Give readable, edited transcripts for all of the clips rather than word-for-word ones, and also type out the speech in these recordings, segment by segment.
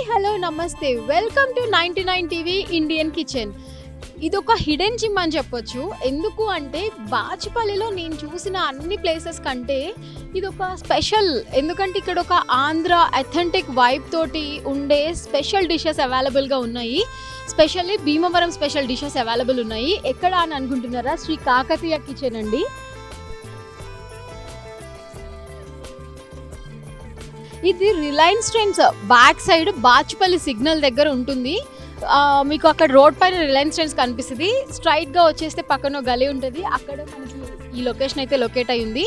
Hi hello నమస్తే, welcome to 99 TV Indian kitchen. ఇది ఒక హిడెన్ జిమ్ అని చెప్పొచ్చు. ఎందుకు అంటే బాచుపల్లిలో నేను చూసిన అన్ని ప్లేసెస్ కంటే ఇది ఒక స్పెషల్. ఎందుకంటే ఇక్కడ ఒక ఆంధ్ర అథెంటిక్ వైబ్ తోటి ఉండే స్పెషల్ డిషెస్ అవైలబుల్గా ఉన్నాయి. Specially Bhimavaram special dishes available ఉన్నాయి. ఎక్కడ అని అనుకుంటున్నారా? శ్రీ కాకతీయ కిచెన్ అండి. ఇది Reliance Trends back side Bachupally signal దగ్గర ఉంటుంది. మీకు అక్కడ రోడ్ పైన రిలయన్స్ ట్రెండ్స్ కనిపిస్తుంది. స్ట్రైట్గా వచ్చేస్తే పక్కన గలీ ఉంటుంది. అక్కడ మనకి ఈ లొకేషన్ అయితే లొకేట్ అయ్యింది.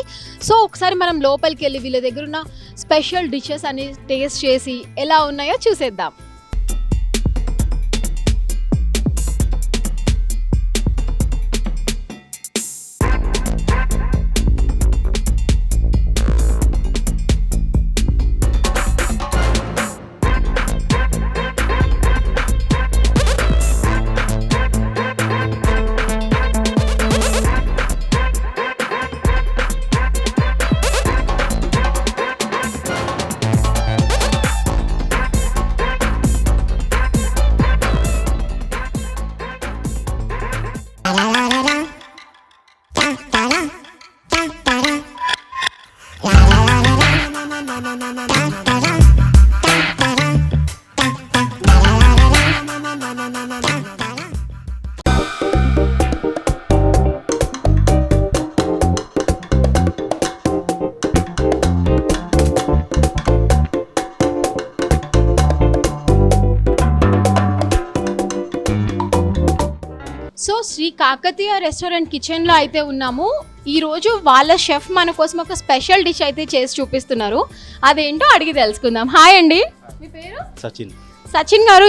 సో ఒకసారి మనం లోపలికి వెళ్ళి వీళ్ళ దగ్గర ఉన్న స్పెషల్ డిషెస్ అని టేస్ట్ చేసి ఎలా ఉన్నాయో చూసేద్దాం. సో శ్రీ కాకతీయ రెస్టారెంట్ కిచెన్లో అయితే ఉన్నాము. ఈరోజు వాళ్ళ షెఫ్ మన కోసం ఒక స్పెషల్ డిష్ అయితే చేసి చూపిస్తున్నారు. అదేంటో అడిగి తెలుసుకుందాం. హాయ్ అండి, మీ పేరు? సచిన్ గారు.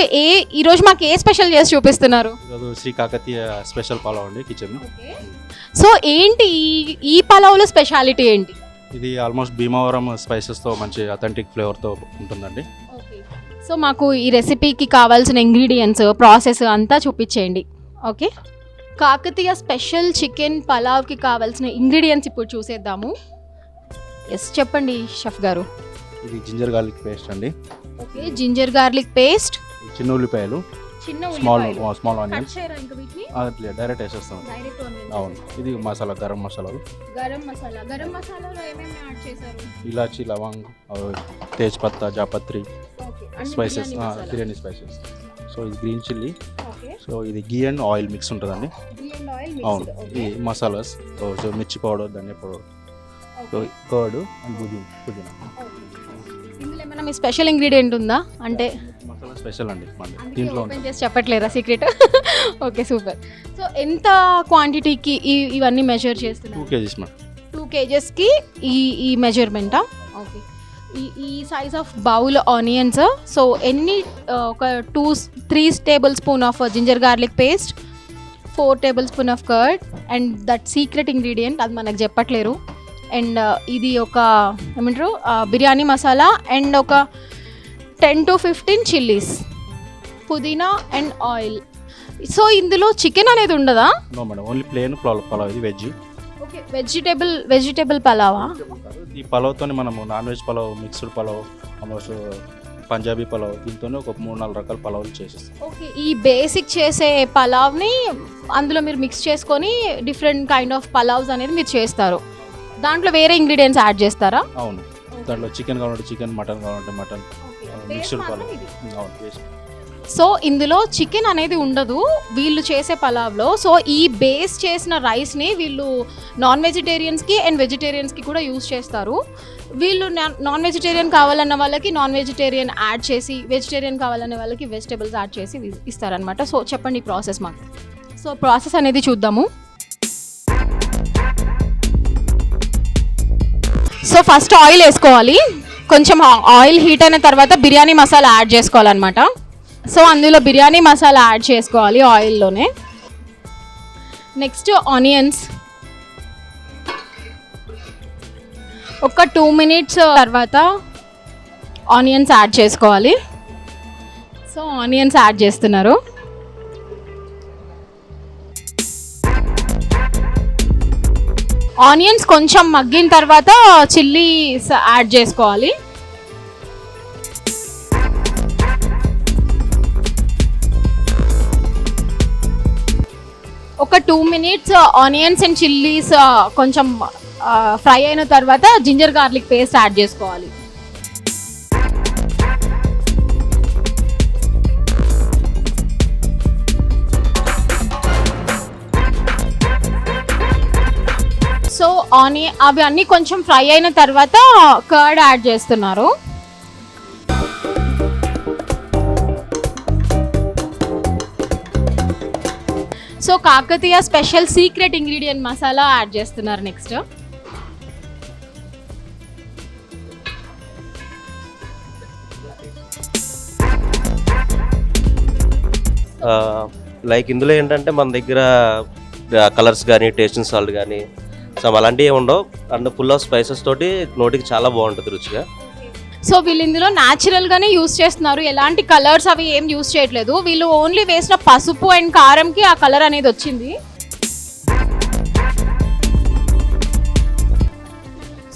ఈరోజు మాకు ఏ స్పెషల్ చేసి చూపిస్తున్నారు? శ్రీ కాకతీయ స్పెషల్ పలావ్ అండి కిచెన్. సో ఏంటి ఈ పలావ్లో స్పెషాలిటీ ఏంటి? ఇది ఆల్మోస్ట్ భీమవరం స్పైసెస్తో మంచి అథెంటిక్ ఫ్లేవర్తో ఉంటుందండి. సో మాకు ఈ రెసిపీకి కావాల్సిన ఇంగ్రీడియంట్స్ ప్రాసెస్ అంతా చూపించేయండి. ఓకే, కాకతీయ స్పెషల్ చికెన్ పలావ్కి కావాల్సిన ఇంగ్రీడియంట్స్ ఇప్పుడు చూసేద్దాము. ఎస్ చెప్పండి షెఫ్ గారు. ఇది జింజర్ గార్లిక్ పేస్ట్ అండి. ఓకే, జింజర్ గార్లిక్ పేస్ట్, చిన్న ఉల్లిపాయలు, స్మాల్ ఆనియన్స్ డైరెక్ట్ వేసేస్తాం. అవును, ఇది మసాలా, గరం మసాలాలు. గరం మసాలాలో ఏమేమి యాడ్ చేశారు? ఇలాచి, లవంగ్, తేజ్పత్తా, జాపత్రి, స్పైసెస్, బిర్యానీ స్పైసెస్. సో ఇది గ్రీన్ చిల్లీ. సో ఇది గీ అండ్ ఆయిల్ మిక్స్ ఉంటుందండి. అవును, ఈ మసాలాస్, సో మిర్చి పౌడర్, ధనియా పౌడర్, కర్డ్ అండ్ పుదీనా. ఇందులో ఏమైనా మీ స్పెషల్ ఇంగ్రీడియంట్ ఉందా? అంటే మసాలా స్పెషల్ అండి దీంట్లో చేసి చెప్పట్లేరా సీక్రెట్? Okay super. సో ఎంత క్వాంటిటీకి ఇవన్నీ మెజర్ చేస్తున్నారు? 2 kgs మేడం. 2 kgsకి ఈ మెజర్మెంటా? ఓకే. ఈ size of bowl onions. So ఎన్ని ఒక 2-3 tablespoon of ginger garlic paste, 4 tablespoon of curd and that secret ingredient అది మనకు చెప్పట్లేరు. అండ్ ఇది ఒక ఏమంటారు బిర్యానీ మసాలా అండ్ ఒక 10 to 15 చిల్లీస్, పుదీనా అండ్ ఆయిల్. సో ఇందులో చికెన్ అనేది ఉండదా? No madam, only plain pulao. ఇది వెజ్. ఓకే, వెజిటేబుల్ పలావా? ఈ పలావ్తో మనము non veg pulao, mixed pulao, almost Punjabi pulao, దీంతో ఒక 3-4 రకాల పలావులు చేసేస్తాం. ఓకే, ఈ బేసిక్ చేసే పలావ్ని అందులో మీరు మిక్స్ చేసుకొని డిఫరెంట్ కైండ్ ఆఫ్ పలావ్స్ అనేది మీరు చేస్తారు. దాంట్లో వేరే ఇంగ్రీడియంట్స్ యాడ్ చేస్తారా? అవును, దాంట్లో చికెన్ కావాలంటే చికెన్, మటన్ కావాలంటే మటన్, మిక్స్డ్ పలావ్. అవును. సో ఇందులో చికెన్ అనేది ఉండదు వీళ్ళు చేసే పలావ్లో. సో ఈ బేస్ చేసిన రైస్ని వీళ్ళు నాన్ వెజిటేరియన్స్కి అండ్ వెజిటేరియన్స్కి కూడా యూస్ చేస్తారు. వీళ్ళు నాన్ వెజిటేరియన్ కావాలన్న వాళ్ళకి నాన్ వెజిటేరియన్ యాడ్ చేసి, వెజిటేరియన్ కావాలన్న వాళ్ళకి వెజిటేబుల్స్ యాడ్ చేసి ఇస్తారనమాట. సో చెప్పండి ప్రాసెస్ మాకు. సో ప్రాసెస్ అనేది చూద్దాము. సో ఫస్ట్ ఆయిల్ వేసుకోవాలి. కొంచెం ఆయిల్ హీట్ అయిన తర్వాత బిర్యానీ మసాలా యాడ్ చేసుకోవాలన్నమాట. సో అందులో బిర్యానీ మసాలా యాడ్ చేసుకోవాలి ఆయిల్లోనే. Next onions. ఒక 2 minutes తర్వాత ఆనియన్స్ యాడ్ చేసుకోవాలి. సో ఆనియన్స్ యాడ్ చేస్తున్నారు. ఆనియన్స్ కొంచెం మగ్గిన తర్వాత చిల్లీస్ యాడ్ చేసుకోవాలి. ఒక 2 minutes ఆనియన్స్ అండ్ చిల్లీస్ కొంచెం ఫ్రై అయిన తర్వాత జింజర్ గార్లిక్ పేస్ట్ యాడ్ చేసుకోవాలి. సో అవి అన్నీ కొంచెం ఫ్రై అయిన తర్వాత కర్డ్ యాడ్ చేస్తున్నారు. So Kakatiya special secret ingredient masala add చేస్తున్నారు నెక్స్ట్. లైక్ ఇందులో ఏంటంటే మన దగ్గర కలర్స్ కానీ టేస్టింగ్ సాల్ట్ కానీ సో అలాంటివి ఏమి ఉండవు. అండ్ ఫుల్ ఆఫ్ స్పైసెస్ తోటి నోటికి చాలా బాగుంటుంది రుచిగా. సో వీళ్ళు ఇందులో న్యాచురల్గానే యూస్ చేస్తున్నారు, ఎలాంటి కలర్స్ అవి ఏం యూస్ చేయట్లేదు. వీళ్ళు ఓన్లీ వేసిన పసుపు అండ్ కారంకి ఆ కలర్ అనేది వచ్చింది.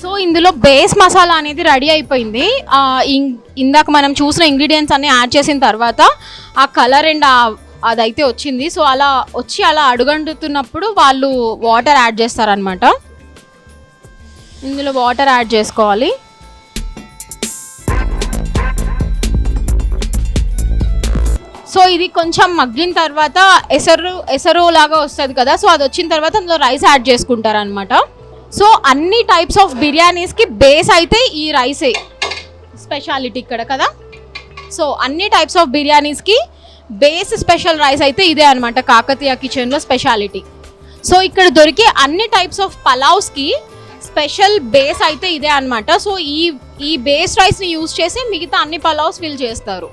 సో ఇందులో బేస్ మసాలా అనేది రెడీ అయిపోయింది. ఇందాక మనం చూసిన ఇంగ్రీడియంట్స్ అన్ని యాడ్ చేసిన తర్వాత ఆ కలర్ అండ్ అదైతే వచ్చింది. సో అలా వచ్చి అలా అడుగంటుతున్నప్పుడు వాళ్ళు వాటర్ యాడ్ చేస్తారనమాట. ఇందులో వాటర్ యాడ్ చేసుకోవాలి. సో ఇది కొంచెం మగ్గిన తర్వాత ఎసరు లాగా వస్తుంది కదా, సో అది వచ్చిన తర్వాత అందులో రైస్ యాడ్ చేసుకుంటారు అనమాట. సో అన్ని టైప్స్ ఆఫ్ బిర్యానీస్కి బేస్ అయితే ఈ రైసే స్పెషాలిటీ ఇక్కడ కదా. సో అన్ని టైప్స్ ఆఫ్ బిర్యానీస్కి బేస్ స్పెషల్ రైస్ అయితే ఇదే అనమాట కాకతీయ కిచెన్లో స్పెషాలిటీ. సో ఇక్కడ దొరికే అన్ని టైప్స్ ఆఫ్ పలావ్స్కి స్పెషల్ బేస్ అయితే ఇదే అనమాట. సో ఈ బేస్ రైస్ని యూజ్ చేసి మిగతా అన్ని పలావ్స్ వీళ్ళు చేస్తారు.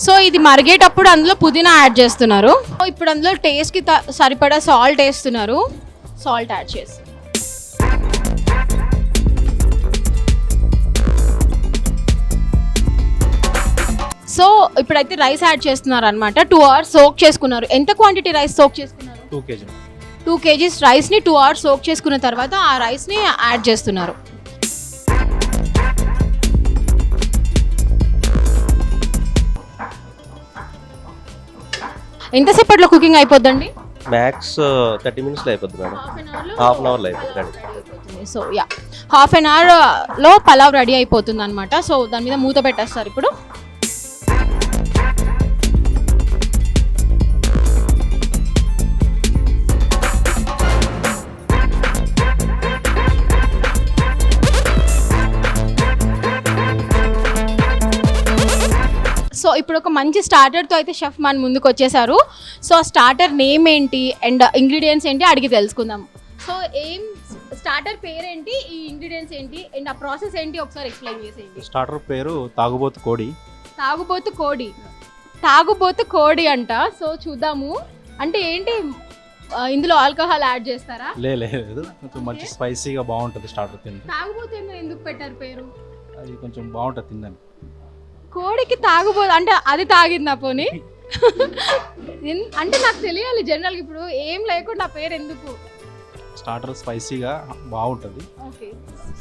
సో ఇది మరిగేటప్పుడు అందులో పుదీనా యాడ్ చేస్తున్నారు. ఇప్పుడు అందులో టేస్ట్కి సరిపడా సాల్ట్ వేస్తున్నారు. సాల్ట్ యాడ్ చేసి సో ఇప్పుడైతే రైస్ యాడ్ చేస్తున్నారు అనమాట. 2 hours సోక్ చేసుకున్నారు. ఎంత క్వాంటిటీ రైస్ సోక్ చేసుకున్నారు? 2 kgs రైస్ని 2 hours సోక్ చేసుకున్న తర్వాత ఆ రైస్ని యాడ్ చేస్తున్నారు. ఎంతసేపట్లో కుకింగ్ అయిపోద్దండి? మ్యాక్స్ 30 minutes అయిపోద్ది మేడం. హాఫ్ అన్ అవర్లో అయిపోతుంది. సో యా, హాఫ్ అన్ అవర్లో పలావ్ రెడీ అయిపోతుంది అనమాట. సో దాని మీద మూత పెట్టేస్తారు ఇప్పుడు. సో ఇప్పుడు ఒక మంచి స్టార్టర్తో అయితే షెఫ్ మన ముందుకు వచ్చేసారు. సో ఆ స్టార్టర్ నేమ్ ఏంటి అండ్ ఇంగ్రీడియంట్స్ ఏంటి అడిగి తెలుసుకుందాం. సో స్టార్టర్ పేరేంటి, ఈ ఇంగ్రీడియంట్స్ ఏంటి అండ్ ఆ ప్రాసెస్ ఏంటి ఒకసారి ఎక్స్ప్లెయిన్ చేసేయండి. స్టార్టర్ పేరు తాగుబోతు కోడి. తాగుబోతు కోడి అంట. సో చూద్దాము. అంటే ఏంటి ఇందులో ఆల్కహాల్ యాడ్ చేస్తారా? లేదు, కొంచెం మంచి స్పైసీగా బాగుంటుంది స్టార్టర్ తింటే. తాగుబోతు ఎందుకు పెట్టారు పేరు? అది కొంచెం బాగుంటుంది తిందని. కోడికి తాగుబోతు అంటే అది తాగిందా పోనీ? అంటే నాకు తెలియాలి జనరల్గా, ఇప్పుడు ఏం లేకుండా పేరు ఎందుకు? స్టార్టర్ స్పైసీగా బాగుంటుంది. ఓకే,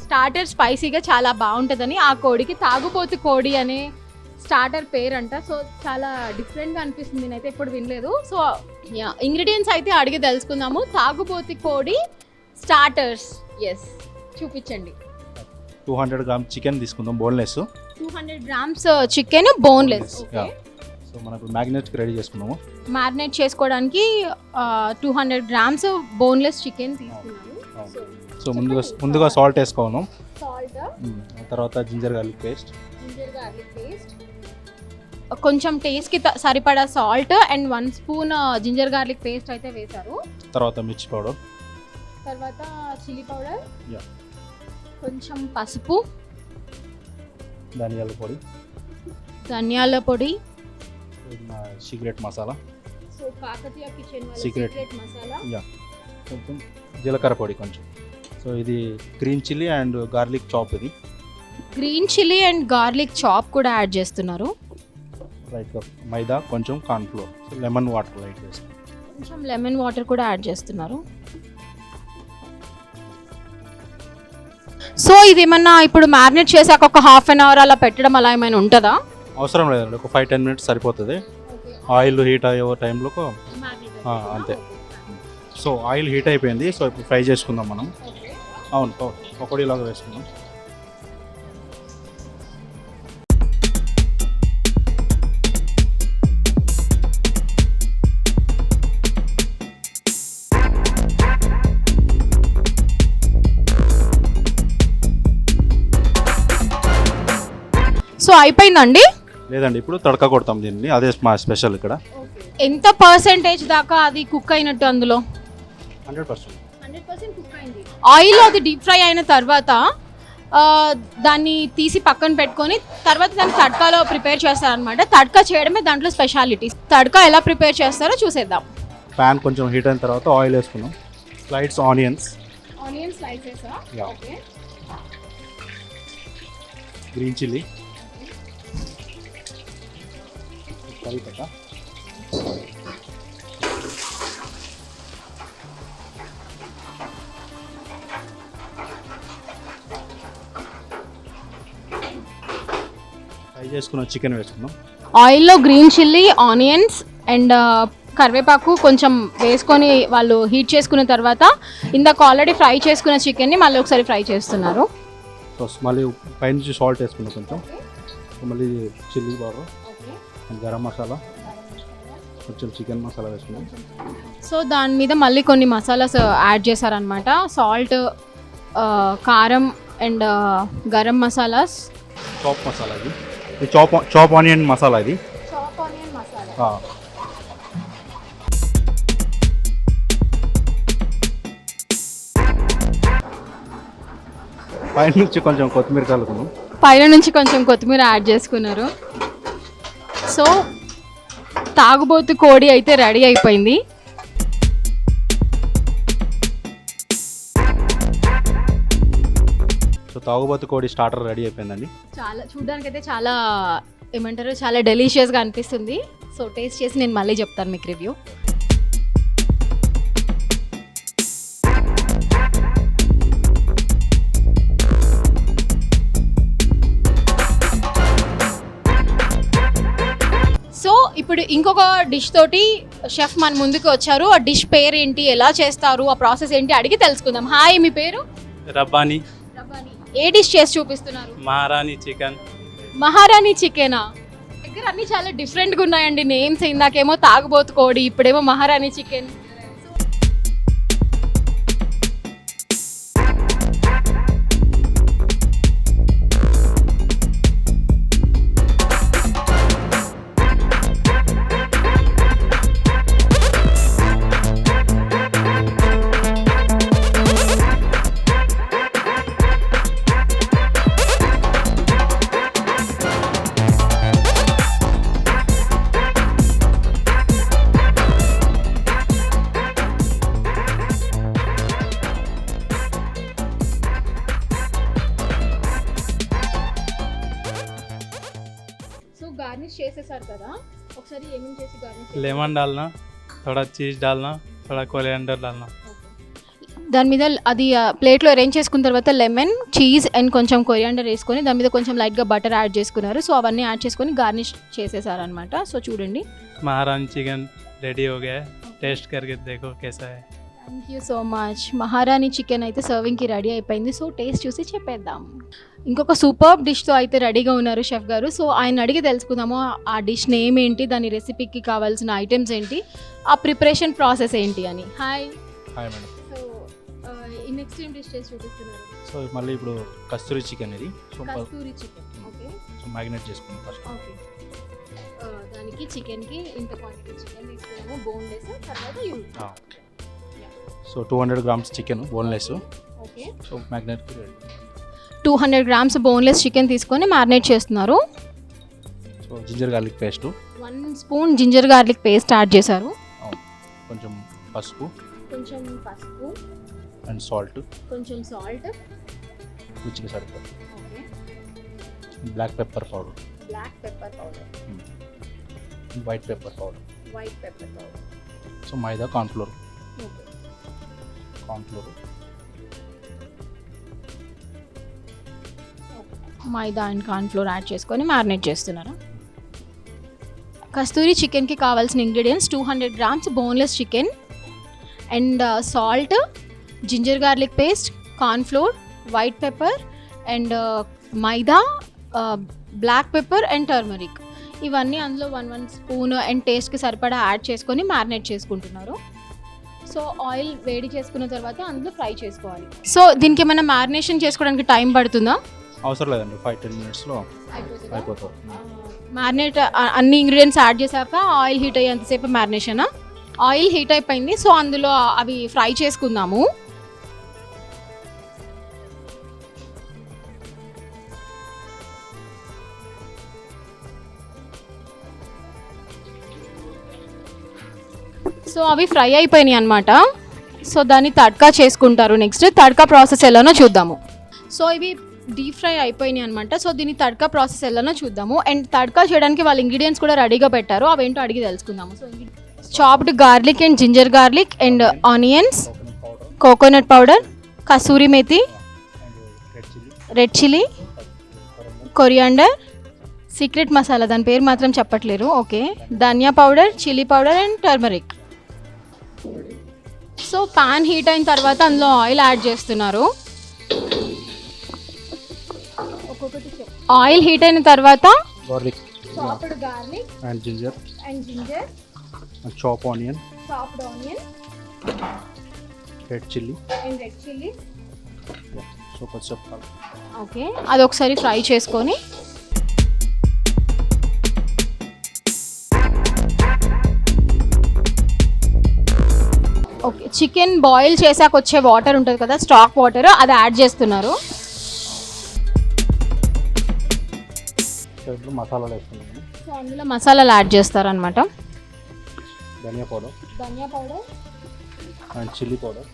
స్టార్టర్ స్పైసీగా చాలా బాగుంటుందని ఆ కోడికి తాగుబోతు కోడి అనే స్టార్టర్ పేరు అంట. సో చాలా డిఫరెంట్గా అనిపిస్తుంది, నేనైతే ఎప్పుడు వినలేదు. సో ఇంగ్రీడియంట్స్ అయితే అడిగి తెలుసుకుందాము. తాగుబోతు కోడి స్టార్టర్స్. ఎస్, చూపించండి. 200 grams చికెన్ తీసుకుందాం, boneless. 200 grams chicken boneless. So మనకు మ్యాగ్నేట్కి రెడీ చేసుకున్నాము. మ్యారినేట్ చేసుకోవడానికి 200 grams బోన్లెస్ చికెన్ తీసుకున్నాను. సో ముందుగా సాల్ట్ వేసుకోవాలి. సాల్ట్, తర్వాత జింజర్ గార్లిక్ పేస్ట్. కొంచెం టేస్ట్కి సరిపడా salt and 1 spoon ginger garlic paste అయితే వేశారు. తర్వాత మిర్చి పౌడర్, తర్వాత చిల్లీ పౌడర్, కొంచెం పసుపు, ధనియాల పొడి, secret masala. So Kakatiya kitchen secret masala, కొంచెం జీలకర్ర పొడి కొంచెం. సో ఇది green chilli and garlic chop. ఇది green chilli and garlic chop కూడా యాడ్ చేస్తున్నారు. లైట్గా మైదా, కొంచెం కార్న్ఫ్లోర్, లెమన్ వాటర్ లైట్ వేసి కొంచెం లెమన్ వాటర్ కూడా యాడ్ చేస్తున్నారు. సో ఇది ఏమన్నా ఇప్పుడు మ్యారినేట్ చేసాక ఒక హాఫ్ అన్ అవర్ అలా పెట్టడం అలా ఏమైనా ఉంటుందా? అవసరం లేదండి, ఒక 5-10 minutes సరిపోతుంది. ఆయిల్ హీట్ అయ్యే టైంలో అంతే. సో ఆయిల్ హీట్ అయిపోయింది. సో ఇప్పుడు ఫ్రై చేసుకుందాం మనం. అవును, పకోడీలాగా వేసుకుందాం. సో అయిపోయిందండి. లేదండి, ఇప్పుడు తడక కొడతాం దీన్ని. అదే మా స్పెషల్ ఇక్కడ. ఎంత పర్సెంటేజ్ దాకా అది కుక్ అయినట్టు అందులో? 100%. ఆయిల్ అది డీప్ ఫ్రై అయిన తర్వాత దాన్ని తీసి పక్కన పెట్టుకొని తర్వాత దాన్ని తడకాలో ప్రిపేర్ చేస్తారనమాట. తడకా చేయడమే దాంట్లో స్పెషాలిటీ. తడకా ఎలా ప్రిపేర్ చేస్తారో చూసేద్దాం. ప్యాన్ కొంచెం హీట్ అయిన తర్వాత ఆయిల్ వేసుకున్నాం. స్లైడ్స్ ఆనియన్స్, గ్రీన్ చిల్లీ, కరివేపాకు, ఫ్రై చేసుకున్న చికెన్ వేసుకున్నాం. ఆయిల్లో గ్రీన్ చిల్లీ, ఆనియన్స్ అండ్ కరివేపాకు కొంచెం వేసుకొని వాళ్ళు హీట్ చేసుకున్న తర్వాత ఇందాక ఆల్రెడీ ఫ్రై చేసుకున్న చికెన్ని మళ్ళీ ఒకసారి ఫ్రై చేస్తున్నారు. సో మళ్ళీ పైనుంచి సాల్ట్ వేసుకున్నాం కొంచెం. మళ్ళీ chilli powder and garam masala, కొంచెం చికెన్ మసాలా వేసుకున్నాం. సో దాని మీద మళ్ళీ కొన్ని మసాలాస్ యాడ్ చేశారనమాట. సాల్ట్, కారం అండ్ గరం మసాలాస్, చాప్ మసాలా. ఇది చాప్ ఆనియన్ మసాలా. ఇది పైన నుంచి కొంచెం కొత్తిమీర చల్లుకున్నాం. పైన నుంచి కొంచెం కొత్తిమీర యాడ్ చేసుకున్నారు. సో తాగుబోతు కోడి అయితే రెడీ అయిపోయింది. సో తాగుబోతు కోడి స్టార్టర్ రెడీ అయిపోయిందండి. చాలా చూడడానికి అయితే చాలా ఏమంటారు, చాలా డెలిషియస్గా అనిపిస్తుంది. సో టేస్ట్ చేసి నేను మళ్ళీ చెప్తాను మీకు రివ్యూ. సో ఇప్పుడు ఇంకొక డిష్ తోటి షెఫ్ మన ముందుకు వచ్చారు. ఆ డిష్ పేరు ఏంటి, ఎలా చేస్తారు, ఆ ప్రాసెస్ ఏంటి అడిగి తెలుసుకుందాం. హాయ్, మీ పేరు? రబ్బానీ. ఏ డిష్ చేసి చూపిస్తున్నారు? మహారాణి చికెన్. మహారాణి చికెనా? దగ్గర అన్ని చాలా డిఫరెంట్గా ఉన్నాయండి నేమ్స్. ఇందాకేమో తాగుబోతు కోడి, ఇప్పుడేమో మహారాణి చికెన్. గార్నిష్ చేసేసారు కదా, ఒకసారి ఏమేం చేసి గార్నిష్? लेमन डालना, थोड़ा चीज़ डालना, थोड़ा कोरिएंडर डालना. దాని మీద అది ప్లేట్లో అరేంజ్ చేసుకున్న తర్వాత లెమన్, చీజ్ అండ్ కొంచెం కొరియాండర్ వేసుకొని దాని మీద కొంచెం లైట్గా బటర్ యాడ్ చేసుకున్నారు. సో అవన్నీ యాడ్ చేసుకొని గార్నిష్ చేసేసారనమాట. సో చూడండి, महारानी चिकन रेडी हो गया है. टेस्ट करके देखो कैसा है. Thank you so much. మహారాణి చికెన్ అయితే సర్వింగ్కి రెడీ అయిపోయింది. సో టేస్ట్ చూసి చెప్పేద్దాం. ఇంకొక సూపర్ డిష్తో అయితే రెడీగా ఉన్నారు షెఫ్ గారు. సో ఆయన అడిగి తెలుసుకుందాము ఆ డిష్ నేమ్ ఏంటి, దాని రెసిపీకి కావాల్సిన ఐటమ్స్ ఏంటి, ఆ ప్రిపరేషన్ ప్రాసెస్ ఏంటి అని. హాయ్. Hi madam. సో ఈ నెక్స్ట్ ఏం డిష్ చేసి చూపిస్తున్నారు? సో మళ్ళీ ఇప్పుడు కస్తూరి చికెన్. ఇది Kasturi chicken. Okay. So marinate చేసుకున్నాం ఫస్ట్. ఓకే. దానికి చికెన్కి ఇంత క్వాంటిటీ చికెన్ తీసుకున్నాము, బోన్లెస్. తర్వాత so 200 grams chicken boneless. Okay. So మ్యాగ్నేట్కి 200 grams బోన్లెస్ చికెన్ తీసుకొని మ్యారినేట్ చేస్తున్నారు. So ginger garlic paste, 1 spoon ginger garlic paste add చేశారు. కొంచెం పసుపు అండ్ సాల్ట్, కొంచెం సాల్ట్, రుచికి సరిపోతుంది. Okay. Black pepper powder, white pepper powder, so maida, cornflour, maida and cornflour add చేసుకొని మ్యారినేట్ చేస్తున్నారు. కస్తూరి చికెన్కి కావాల్సిన ingredients 200 grams boneless chicken and salt, ginger garlic paste, cornflour, white pepper and maida, black pepper and turmeric. ఇవన్నీ అందులో 1 spoon and టేస్ట్కి సరిపడా add చేసుకొని marinate చేసుకుంటున్నారు. సో ఆయిల్ వేడి చేసుకున్న తర్వాత అందులో ఫ్రై చేసుకోవాలి. సో దీనికి ఏమైనా మ్యారినేషన్ చేసుకోవడానికి టైం పడుతుందా? అవసరం లేదండి, 5-10 minutesలో అయిపోతుంది. మ్యారినేట్ అన్ని ఇంగ్రీడియంట్స్ యాడ్ చేశాక ఆయిల్ హీట్ అయ్యేంతసేపు మ్యారినేషనా? ఆయిల్ హీట్ అయిపోయింది, సో అందులో అవి ఫ్రై చేసుకుందాము. సో అవి ఫ్రై అయిపోయినాయి అనమాట. సో దాన్ని తడ్కా చేసుకుంటారు. నెక్స్ట్ తడ్కా ప్రాసెస్ ఎలానో చూద్దాము. సో ఇవి డీప్ ఫ్రై అయిపోయినాయి అనమాట. సో దీని తడ్కా ప్రాసెస్ ఎలానో చూద్దాము. అండ్ తడ్కా చేయడానికి వాళ్ళ ఇంగ్రీడియంట్స్ కూడా రెడీగా పెట్టారు, అవేంటో అడిగి తెలుసుకుందాము. So chopped garlic and ginger garlic and onions, coconut powder, kasuri methi, red chilli, coriander, secret masala, దాని పేరు మాత్రం చెప్పట్లేరు. Okay, dhania powder, chilli powder and turmeric. So pan heat అయిన తర్వాత అందులో ఆయిల్ యాడ్ చేస్తున్నారు. ఆయిల్ హీట్ అయిన తర్వాత garlic chopped garlic and ginger and chop onion, chopped onion, red chilli and red chilli. So కొంచెం ఓకే, అది ఒకసారి ఫ్రై చేసుకొని ఓకే చికెన్ బాయిల్ చేసాక వచ్చే వాటర్ ఉంటుంది కదా, స్టాక్ వాటర్, అది యాడ్ చేస్తున్నారు. మసాలాలు వేసుకున్నాము. సో అందులో మసాలాలు యాడ్ చేస్తారనమాట. ధనియా పౌడర్ అండ్ చిల్లీ పౌడర్,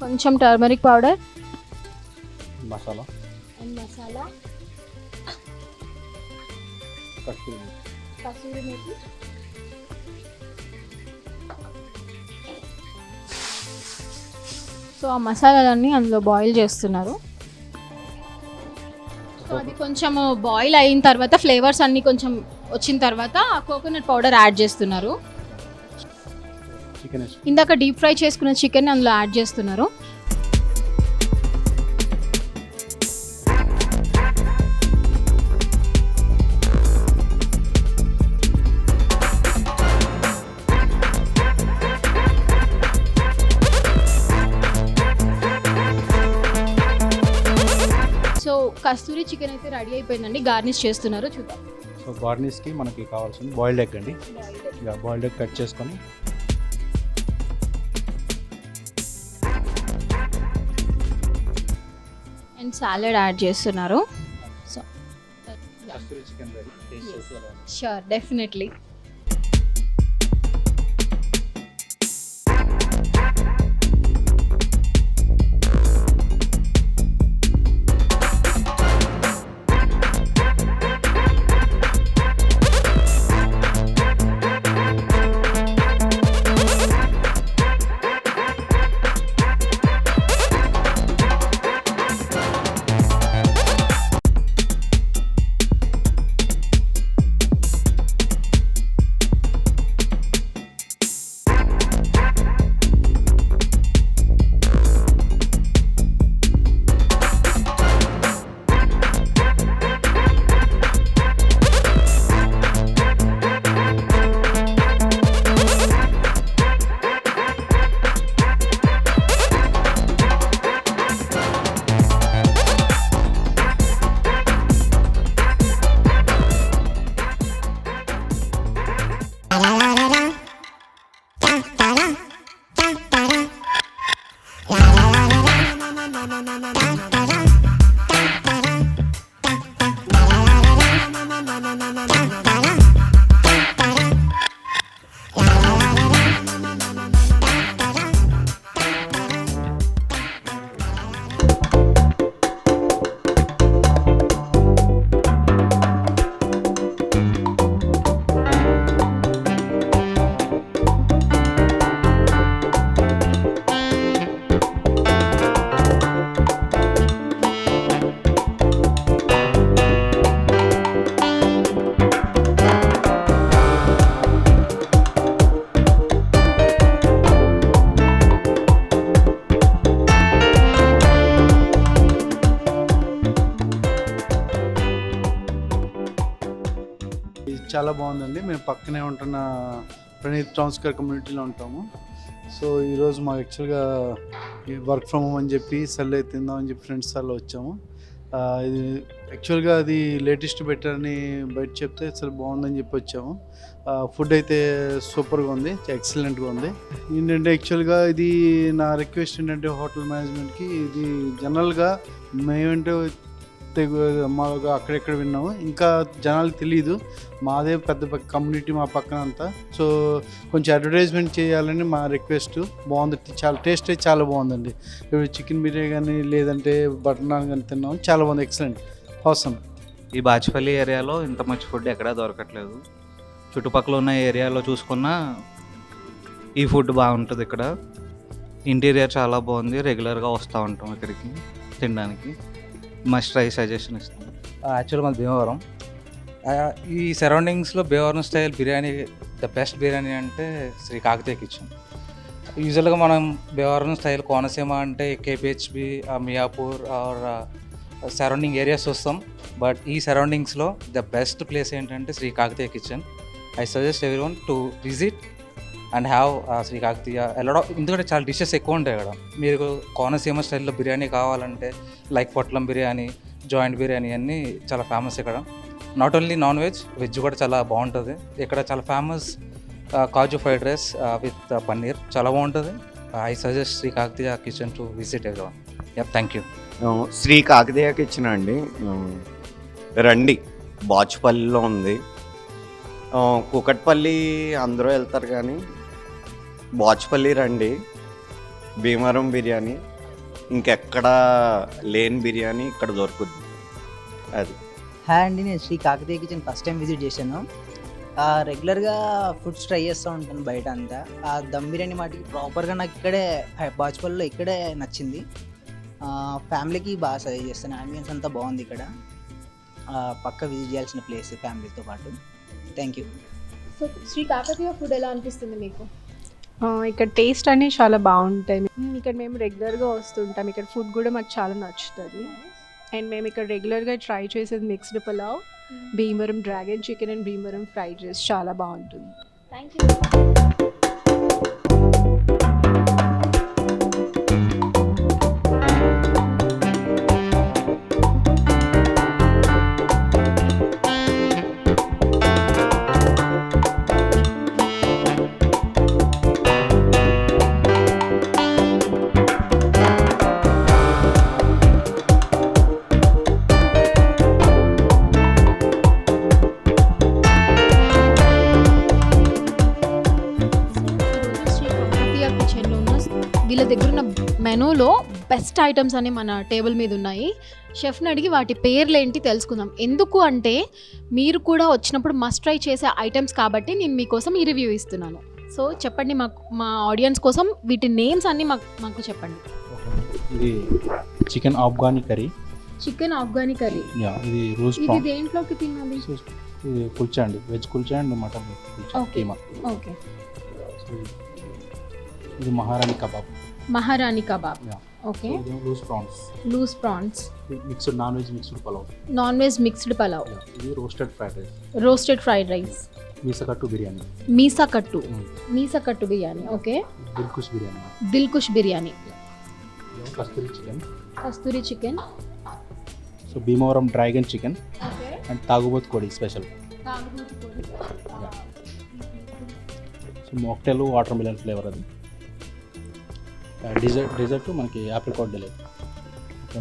కొంచెం turmeric powder, masala, kasuri methi, so ఆ మసాలాలన్నీ అందులో బాయిల్ చేస్తున్నారు. సో అది కొంచెం బాయిల్ అయిన తర్వాత ఫ్లేవర్స్ అన్నీ కొంచెం వచ్చిన తర్వాత కోకోనట్ పౌడర్ యాడ్ చేస్తున్నారు. చికెన్ ఇందాక డీప్ ఫ్రై చేసుకున్న చికెన్ అందులో యాడ్ చేస్తున్నారు. సో కస్తూరి చికెన్ అయితే రెడీ అయిపోయిందండి, గార్నిష్ చేస్తున్నారు, చూద్దాం. సో గార్నిష్కి మనకి కావాల్సింది బాయిల్డ్ ఎగ్ అండి. బాయిల్డ్ ఎగ్ కట్ చేసుకొని అండ్ సాలెడ్ యాడ్ చేస్తున్నారు. సో కస్తూరి చికెన్ రెడీ. టేస్ట్ చేసి ఎలా ఉంది? Sure, definitely. చాలా బాగుందండి. మేము పక్కనే ఉంటున్న ప్రణీత్ టౌన్ స్క్వేర్ కమ్యూనిటీలో ఉంటాము. సో ఈరోజు మాకు యాక్చువల్గా వర్క్ ఫ్రమ్ హోమ్ అని చెప్పి సర్లే తిందామని చెప్పి ఫ్రెండ్స్ అలా వచ్చాము. ఇది యాక్చువల్గా అది లేటెస్ట్ బెటర్ అని బయట చెప్తే అసలు బాగుందని చెప్పి వచ్చాము. ఫుడ్ అయితే సూపర్గా ఉంది, ఎక్సలెంట్గా ఉంది. ఏంటంటే యాక్చువల్గా ఇది నా రిక్వెస్ట్ ఏంటంటే హోటల్ మేనేజ్మెంట్కి, ఇది జనరల్గా మేమంటే మాకు అక్కడెక్కడ విన్నాము, ఇంకా జనాలకు తెలియదు. మాదే పెద్ద కమ్యూనిటీ మా పక్కన అంతా. సో కొంచెం అడ్వర్టైజ్మెంట్ చేయాలని మా రిక్వెస్ట్. బాగుంది, చాలా టేస్ట్ అయితే చాలా బాగుందండి. ఇప్పుడు చికెన్ బిర్యానీ కానీ లేదంటే బటర్ నాన్ కానీ తిన్నాము, చాలా బాగుంది, ఎక్సలెంట్, అవసరం. ఈ బాచ్పల్లి ఏరియాలో ఇంత మంచి ఫుడ్ ఎక్కడా దొరకట్లేదు. చుట్టుపక్కల ఉన్న ఏరియాలో చూసుకున్నా ఈ ఫుడ్ బాగుంటుంది ఇక్కడ. ఇంటీరియర్ చాలా బాగుంది, రెగ్యులర్గా వస్తూ ఉంటాం ఇక్కడికి తినడానికి. మస్ట్ ట్రై సజెషన్ ఇస్తాం. యాక్చువల్గా మాది భీమవరం. ఈ సరౌండింగ్స్లో Bhimavaram style biryani, the best biryani అంటే శ్రీ కాకతీయ కిచెన్. యూజువల్గా మనం భీమవరం స్టైల్ కోనసీమ అంటే KPHB, Miyapur or surrounding areas వస్తాం. బట్ ఈ సరౌండింగ్స్లో ద బెస్ట్ ప్లేస్ ఏంటంటే Shri Kakatiya kitchen. I suggest everyone to visit and have Shri Kakatiya. ఎందుకంటే చాలా డిషెస్ ఎక్కువ ఉంటాయి ఇక్కడ. మీరు కోనసీమ స్టైల్లో బిర్యానీ కావాలంటే లైక్ పొట్లం బిర్యానీ, జాయింట్ బిర్యానీ అన్నీ చాలా ఫేమస్ ఇక్కడ. Not only non veg, veg కూడా చాలా బాగుంటుంది ఇక్కడ. చాలా famous kaju fried rice with paneer చాలా బాగుంటుంది. I suggest Shri Kakatiya kitchen to visit everyone. Thank you. Shri Kakatiya kitchen అండి, రండి. బాచుపల్లిలో ఉంది. కూకట్పల్లి అందరూ వెళ్తారు కానీ బాచుపల్లి రండి. భీమవరం బిర్యానీ ఇంకెక్కడ లేని బిర్యానీ ఇక్కడ దొరుకుద్ది. అది. హాయ్ అండి, నేను Shri Kakatiya kitchen first time visit చేశాను. రెగ్యులర్గా ఫుడ్స్ ట్రై చేస్తూ ఉంటాను బయట అంతా. ఆ దమ్ బిర్యానీ మాటికి ప్రాపర్గా నాకు ఇక్కడే బాచుపల్లిలో ఇక్కడే నచ్చింది. ఫ్యామిలీకి బాగా సజెస్ట్ చేస్తాను. అంబియన్స్ అంతా బాగుంది ఇక్కడ. పక్క విజిట్ చేయాల్సిన ప్లేస్ ఫ్యామిలీతో పాటు. Thank you. So Shri Kakatiya food ఎలా అనిపిస్తుంది మీకు? ఇక్కడ టేస్ట్ అనేవి చాలా బాగుంటాయి. ఇక్కడ మేము రెగ్యులర్గా వస్తుంటాం. ఇక్కడ ఫుడ్ కూడా మాకు చాలా నచ్చుతుంది. అండ్ మేము ఇక్కడ రెగ్యులర్గా ట్రై చేసేది mixed pulao, Bhimavaram dragon chicken and Bhimavaram fried rice చాలా బాగుంటుంది. Thank you. వీళ్ళ దగ్గర ఉన్న మెనూలో బెస్ట్ ఐటమ్స్ అని మన టేబుల్ మీద ఉన్నాయి. షెఫ్ని అడిగి వాటి పేర్లు ఏంటి తెలుసుకుందాం. ఎందుకు అంటే మీరు కూడా వచ్చినప్పుడు మస్ట్ ట్రై చేసే ఐటమ్స్ కాబట్టి నేను మీకోసం ఈ రివ్యూ ఇస్తున్నాను. సో చెప్పండి, మా ఆడియన్స్ కోసం వీటి నేమ్స్ అన్నీ మాకు చెప్పండి. ఇది chicken Afghani curry. Chicken Afghani curry. ఇది రోజ్ ఇది ప్రాన్. దేంట్లోకి తినాలి? ఇది కుల్చా అండి, veg kulcha and mutton kulcha. Okay okay. ఇది Maharani kebab. Maharani kebab. Okay. ఇది loose prawns. Loose prawns. Mixed non veg mixed pulao. Non veg mixed pulao. ఇది roasted fried rice. Roasted fried rice. Meesakattu biryani. Meesakattu biryani. Okay. Dilkush biryani. Dilkush biryani. Kasturi chicken. Kasturi chicken. So Bhimavaram dragon chicken okay. And తాగుబోత్ కోడి special. So mocktail water melon flavour అది. Dessert మనకి apricot delivery.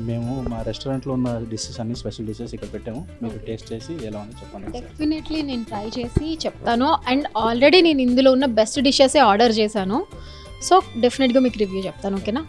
మేము మా రెస్టారెంట్లో ఉన్న dishes అన్ని special dishes ఇక్కడ పెట్టాము. మీరు టేస్ట్ చేసి ఎలా ఉందో చెప్పండి. డెఫినెట్లీ నేను ట్రై చేసి చెప్తాను. అండ్ ఆల్రెడీ నేను ఇందులో ఉన్న బెస్ట్ డిషెసే ఆర్డర్ చేశాను. సో డెఫినెట్గా మీకు రివ్యూ చెప్తాను. ఓకేనా?